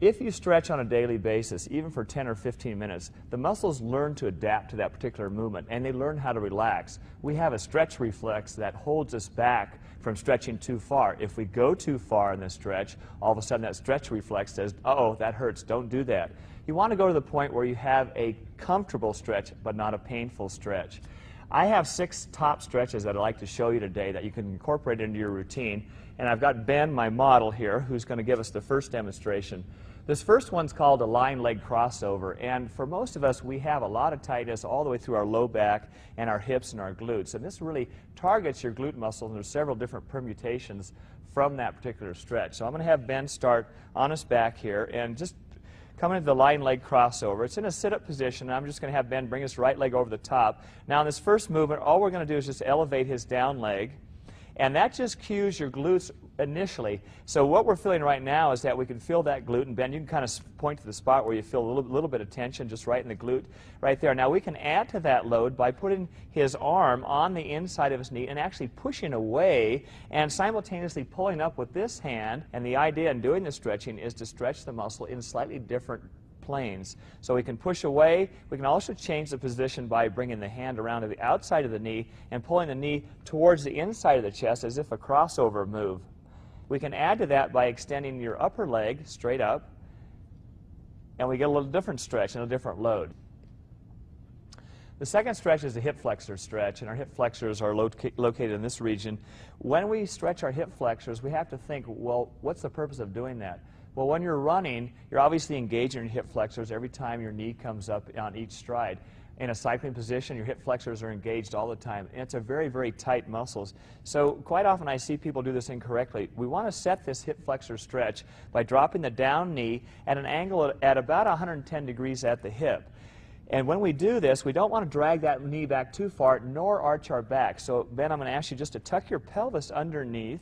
If you stretch on a daily basis, even for 10 or 15 minutes, the muscles learn to adapt to that particular movement, and they learn how to relax. We have a stretch reflex that holds us back from stretching too far. If we go too far in the stretch, all of a sudden that stretch reflex says, uh-oh, that hurts, don't do that. You want to go to the point where you have a comfortable stretch, but not a painful stretch. I have 6 top stretches that I'd like to show you today that you can incorporate into your routine. And I've got Ben, my model here, who's going to give us the first demonstration. This first one's called a lying leg crossover, and for most of us, we have a lot of tightness all the way through our low back and our hips and our glutes, and this really targets your glute muscles, and there's several different permutations from that particular stretch. So I'm going to have Ben start on his back here and just come into the lying leg crossover. It's in a sit-up position, and I'm just going to have Ben bring his right leg over the top. Now in this first movement, all we're going to do is just elevate his down leg, and that just cues your glutes initially. So what we're feeling right now is that we can feel that glute, and Ben, you can kind of point to the spot where you feel a little bit of tension just right in the glute right there. Now we can add to that load by putting his arm on the inside of his knee and actually pushing away and simultaneously pulling up with this hand. And the idea in doing the stretching is to stretch the muscle in slightly different planes. So we can push away. We can also change the position by bringing the hand around to the outside of the knee and pulling the knee towards the inside of the chest as if a crossover move. We can add to that by extending your upper leg straight up, and we get a little different stretch and a different load. The second stretch is the hip flexor stretch, and our hip flexors are located in this region. When we stretch our hip flexors, we have to think, well, what's the purpose of doing that? Well, when you're running, you're obviously engaging your hip flexors every time your knee comes up on each stride. In a cycling position, your hip flexors are engaged all the time, and it's a very, very tight muscles. So quite often I see people do this incorrectly. We want to set this hip flexor stretch by dropping the down knee at an angle at about 110 degrees at the hip. And when we do this, we don't want to drag that knee back too far, nor arch our back. So Ben, I'm going to ask you just to tuck your pelvis underneath.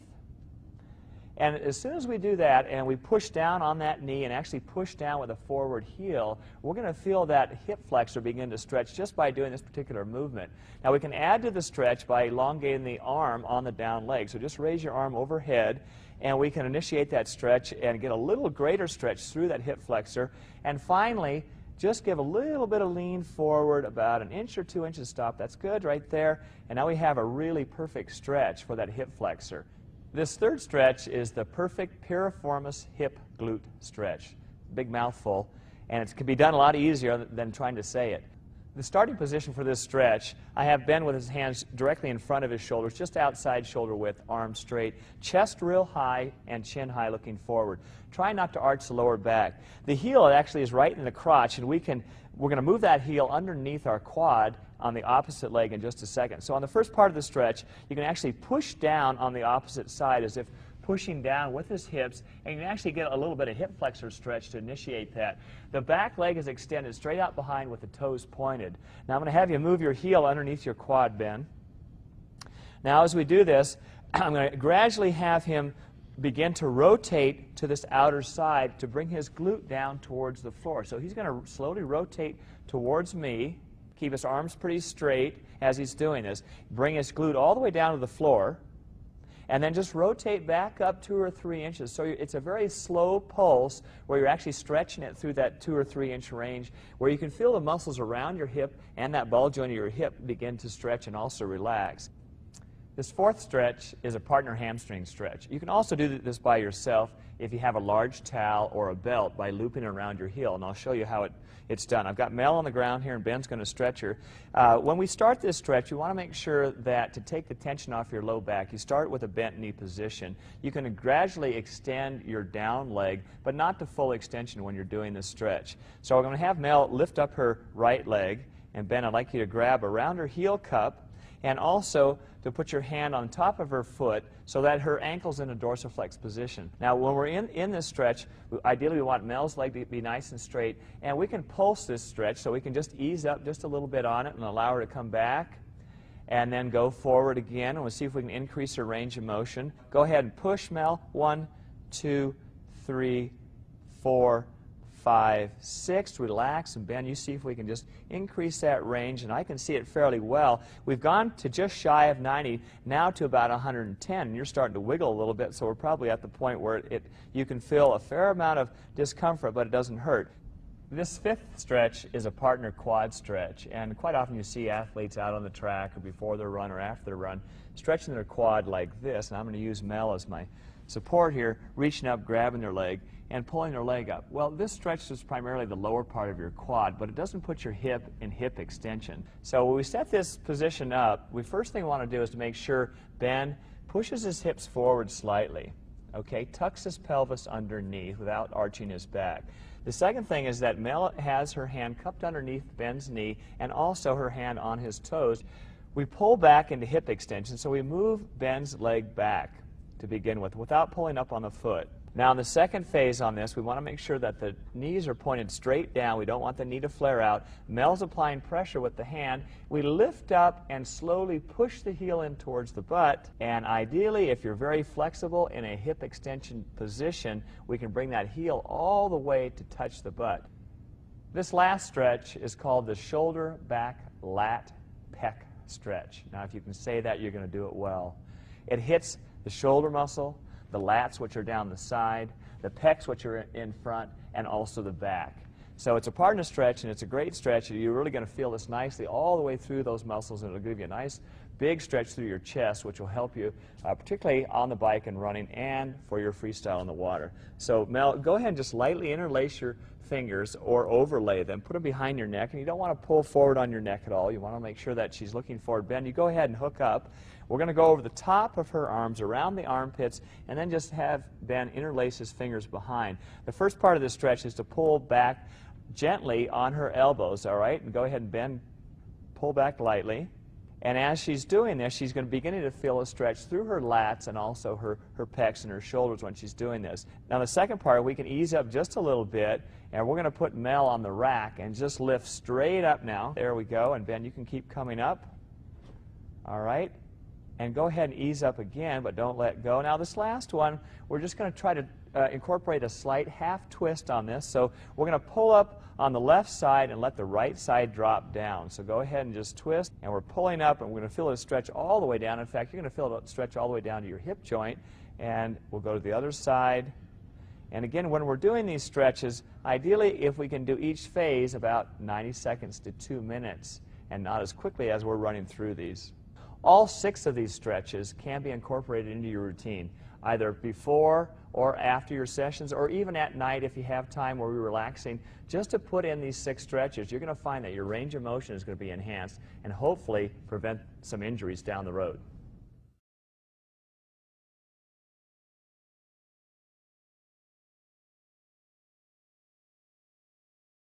And as soon as we do that and we push down on that knee and actually push down with a forward heel, we're going to feel that hip flexor begin to stretch just by doing this particular movement. Now we can add to the stretch by elongating the arm on the down leg. So just raise your arm overhead, and we can initiate that stretch and get a little greater stretch through that hip flexor. And finally, just give a little bit of lean forward, about 1 inch or 2 inches stop. That's good right there. And now we have a really perfect stretch for that hip flexor. This third stretch is the perfect piriformis hip glute stretch. Big mouthful, and it can be done a lot easier than trying to say it. The starting position for this stretch, I have Ben with his hands directly in front of his shoulders, just outside shoulder width, arms straight, chest real high, and chin high looking forward. Try not to arch the lower back. The heel actually is right in the crotch, and we're going to move that heel underneath our quad on the opposite leg in just a second. So on the first part of the stretch, you can actually push down on the opposite side as if pushing down with his hips, and you can actually get a little bit of hip flexor stretch to initiate that. The back leg is extended straight out behind with the toes pointed. Now I'm going to have you move your heel underneath your quad, Ben. Now as we do this, I'm going to gradually have him begin to rotate to this outer side to bring his glute down towards the floor. So he's going to slowly rotate towards me. Keep his arms pretty straight as he's doing this. Bring his glute all the way down to the floor, and then just rotate back up 2 or 3 inches. So it's a very slow pulse where you're actually stretching it through that 2 or 3 inch range, where you can feel the muscles around your hip and that ball joint of your hip begin to stretch and also relax. This fourth stretch is a partner hamstring stretch. You can also do this by yourself if you have a large towel or a belt by looping it around your heel, and I'll show you how it's done. I've got Mel on the ground here, and Ben's going to stretch her. When we start this stretch, you want to make sure that to take the tension off your low back, you start with a bent knee position. You can gradually extend your down leg, but not to full extension when you're doing this stretch. So we're going to have Mel lift up her right leg, and Ben, I'd like you to grab around her heel cup, and also to put your hand on top of her foot so that her ankle's in a dorsiflex position. Now, when we're in this stretch, ideally we want Mel's leg to be nice and straight, and we can pulse this stretch, so we can just ease up just a little bit on it and allow her to come back, and then go forward again, and we'll see if we can increase her range of motion. Go ahead and push, Mel. 1, 2, 3, 4, 5, 6. Relax and bend. You see if we can just increase that range, and I can see it fairly well. We've gone to just shy of 90, now to about 110, and you're starting to wiggle a little bit, so we're probably at the point where you can feel a fair amount of discomfort, but it doesn't hurt. This fifth stretch is a partner quad stretch, and quite often you see athletes out on the track or before their run or after their run stretching their quad like this, and I'm going to use Mel as my support here, reaching up, grabbing their leg, and pulling their leg up. Well, this stretches primarily the lower part of your quad, but it doesn't put your hip in hip extension. So when we set this position up, the first thing we want to do is to make sure Ben pushes his hips forward slightly, okay, tucks his pelvis underneath without arching his back. The second thing is that Mel has her hand cupped underneath Ben's knee and also her hand on his toes. We pull back into hip extension, so we move Ben's leg back to begin with without pulling up on the foot. Now in the second phase on this, we want to make sure that the knees are pointed straight down. We don't want the knee to flare out. Mel's applying pressure with the hand. We lift up and slowly push the heel in towards the butt, and ideally, if you're very flexible in a hip extension position, we can bring that heel all the way to touch the butt. This last stretch is called the shoulder back lat pec stretch. Now if you can say that, you're going to do it well. It hits the shoulder muscle, the lats, which are down the side, the pecs, which are in front, and also the back. So it's a partner stretch, and it's a great stretch. You're really going to feel this nicely all the way through those muscles, and it'll give you a nice big stretch through your chest, which will help you particularly on the bike and running and for your freestyle in the water. So Mel, go ahead and just lightly interlace your fingers or overlay them. Put them behind your neck, and you don't want to pull forward on your neck at all. You want to make sure that she's looking forward. Ben, you go ahead and hook up. We're going to go over the top of her arms, around the armpits, and then just have Ben interlace his fingers behind. The first part of this stretch is to pull back gently on her elbows, all right? And go ahead and bend, pull back lightly. And as she's doing this, she's going to begin to feel a stretch through her lats and also her pecs and her shoulders when she's doing this. Now the second part, we can ease up just a little bit, and we're going to put Mel on the rack and just lift straight up now. There we go. And Ben, you can keep coming up. All right. And go ahead and ease up again, but don't let go. Now this last one, we're just going to try to incorporate a slight half twist on this. So we're going to pull up on the left side and let the right side drop down. So go ahead and just twist, and we're pulling up, and we're going to feel it stretch all the way down. In fact, you're going to feel it stretch all the way down to your hip joint, and we'll go to the other side. And again, when we're doing these stretches, ideally if we can do each phase about 90 seconds to 2 minutes and not as quickly as we're running through these. All 6 of these stretches can be incorporated into your routine, either before or after your sessions, or even at night if you have time where you're relaxing. Just to put in these 6 stretches, you're going to find that your range of motion is going to be enhanced and hopefully prevent some injuries down the road.